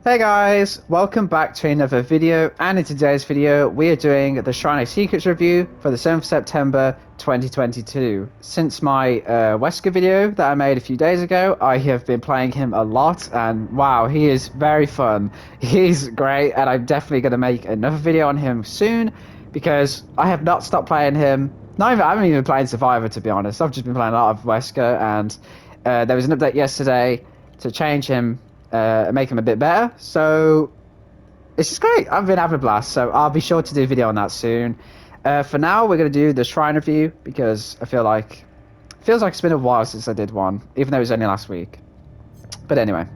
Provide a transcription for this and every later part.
Hey guys, welcome back to another video, and in today's video we are doing the Shrine of Secrets review for the 7th of September 2022. Since my Wesker video that I made a few days ago, I have been playing him a lot, and wow, he is very fun. He's great, and I'm definitely going to make another video on him soon, because I have not stopped playing him. I haven't even been playing Survivor, to be honest. I've just been playing a lot of Wesker, and there was an update yesterday to change him, make him a bit better. So it's just great. I've been having a blast. So I'll be sure to do a video on that soon. For now, we're going to do the Shrine review because I feels like it's been a while since I did one, even though it was only last week. But anyway,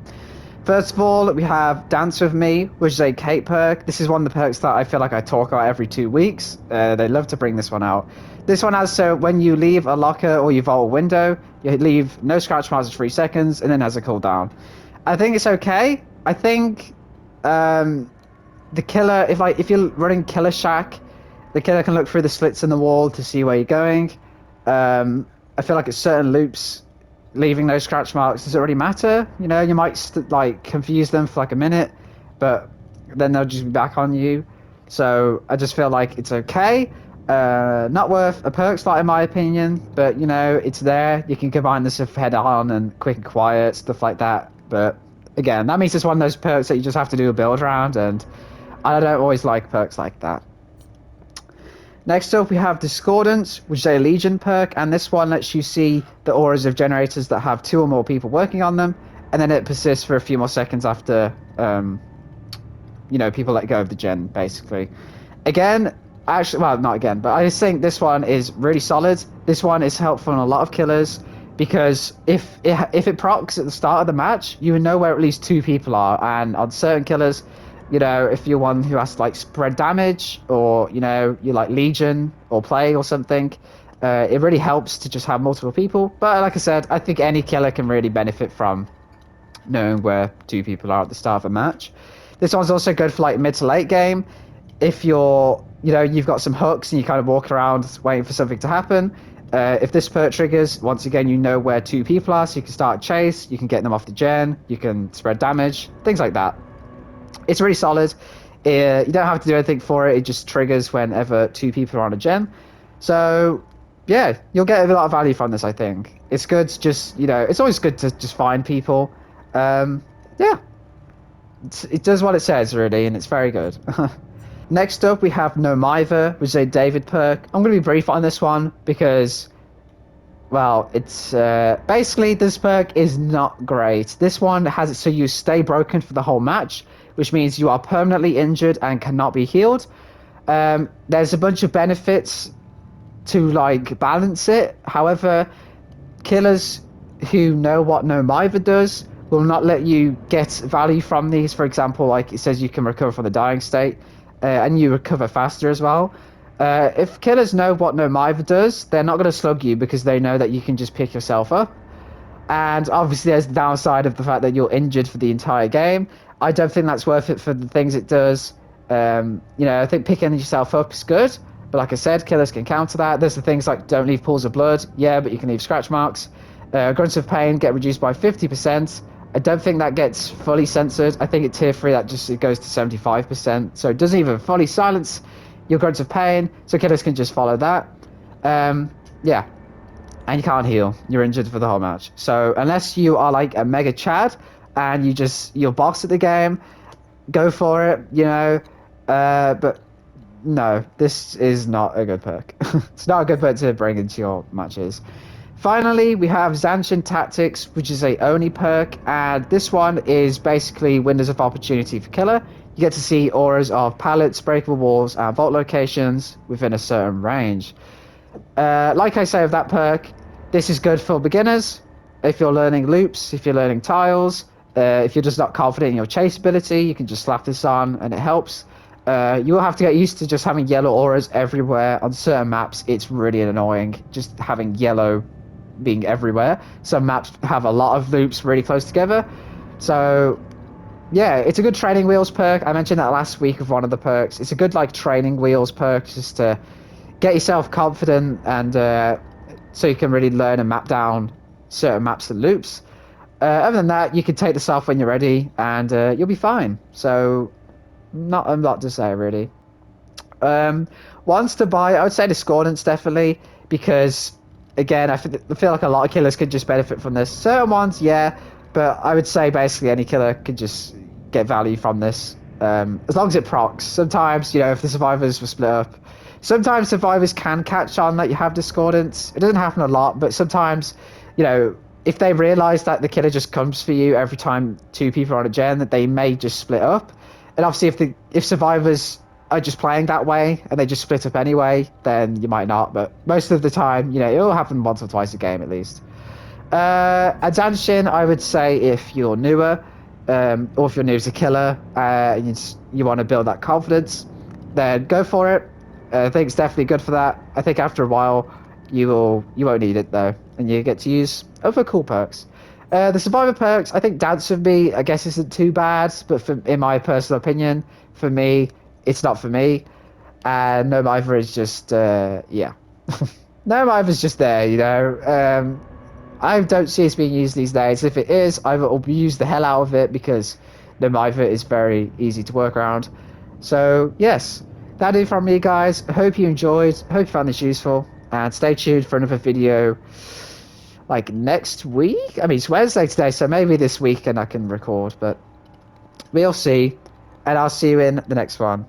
first of all, we have Dance With Me, which is a cape perk. This is one of the perks that I feel like I talk about every 2 weeks. They love to bring this one out. This one has, so when you leave a locker or you vault a window, you leave no scratch marks for 3 seconds, and then has a cooldown. I think it's okay. I think the killer, if you're running Killer Shack, the killer can look through the slits in the wall to see where you're going. I feel like at certain loops, leaving those scratch marks, does it really matter? You know, you might like confuse them for like a minute, but then they'll just be back on you. So I just feel like it's okay. Not worth a perk slot in my opinion, but you know, it's there. You can combine this with head on and quick and quiet, stuff like that. But again, that means it's one of those perks that you just have to do a build around, and I don't always like perks like that. Next up, we have Discordance, which is a Legion perk, and this one lets you see the auras of generators that have 2 or more people working on them, and then it persists for a few more seconds after, you know, people let go of the gen, basically. Again, actually, well, not again, but I just think this one is really solid. This one is helpful in a lot of killers, because if it procs at the start of the match, you would know where at least 2 people are, and on certain killers, you know, if you're one who has to like spread damage, or you know, you like Legion or Plague or something, it really helps to just have multiple people. But like I said, I think any killer can really benefit from knowing where 2 people are at the start of a match. This one's also good for like mid to late game. If you're, you know, you've got some hooks and you kind of walk around waiting for something to happen. If this perk triggers, once again, you know where 2 people are, so you can start a chase, you can get them off the gen, you can spread damage, things like that. It's really solid. You don't have to do anything for it. It just triggers whenever 2 people are on a gen. So, yeah, you'll get a lot of value from this, I think. It's good to just, you know, it's always good to just find people. Yeah. It does what it says, really, and it's very good. Next up, we have Nomida, which is a David perk. I'm going to be brief on this one because, well, it's basically this perk is not great. This one has it so you stay broken for the whole match, which means you are permanently injured and cannot be healed. There's a bunch of benefits to like balance it. However, killers who know what Nomida does will not let you get value from these. For example, like it says you can recover from the dying state. And you recover faster as well. If killers know what Nomida does, they're not going to slug you because they know that you can just pick yourself up. And obviously there's the downside of the fact that you're injured for the entire game. I don't think that's worth it for the things it does. You know, I think picking yourself up is good. But like I said, killers can counter that. There's the things like don't leave pools of blood. Yeah, but you can leave scratch marks. Grunts of pain get reduced by 50%. I don't think that gets fully censored. I think at tier 3 that just it goes to 75%. So it doesn't even fully silence your grunts of pain. So killers can just follow that. Yeah. And you can't heal. You're injured for the whole match. So unless you are like a mega Chad and you're boss at the game, go for it, you know. But no, this is not a good perk. It's not a good perk to bring into your matches. Finally, we have Zenshin Tactics, which is a Oni perk, and this one is basically windows of opportunity for killer. You get to see auras of pallets, breakable walls, and vault locations within a certain range. Like I say of that perk, this is good for beginners. If you're learning loops, if you're learning tiles, if you're just not confident in your chase ability, you can just slap this on and it helps. You will have to get used to just having yellow auras everywhere. On certain maps, it's really annoying just having yellow being everywhere. Some maps have a lot of loops really close together. So yeah, it's a good training wheels perk. I mentioned that last week of one of the perks. It's a good like training wheels perk just to get yourself confident and so you can really learn and map down certain maps and loops. Other than that, you can take this off when you're ready, and you'll be fine. So, not a lot to say really. Um, Ones to buy, I would say Discordance definitely, because again, I feel like a lot of killers could just benefit from this. Certain ones, yeah, but I would say basically any killer could just get value from this, as long as it procs. Sometimes, you know, if the survivors were split up, sometimes survivors can catch on that you have Discordance. It doesn't happen a lot, but sometimes, you know, if they realize that the killer just comes for you every time two people are on a gen, that they may just split up. And obviously, if survivors are just playing that way and they just split up anyway, then you might not. But most of the time, you know, it'll happen once or twice a game at least. At Zenshin, I would say if you're newer, or if you're new as a killer, and you want to build that confidence, then go for it. I think it's definitely good for that. I think after a while, you won't need it though, and you get to use other cool perks. The survivor perks, I think Dance with Me, I guess isn't too bad, but in my personal opinion, for me, it's not for me. And No Mither is just, yeah. No Mither's just there, you know. I don't see it being used these days. If it is, I will use the hell out of it because the Mither is very easy to work around. So, yes, that is from me, guys. I hope you enjoyed. I hope you found this useful. And stay tuned for another video like next week. I mean, it's Wednesday today, so maybe this weekend I can record, but we'll see. And I'll see you in the next one.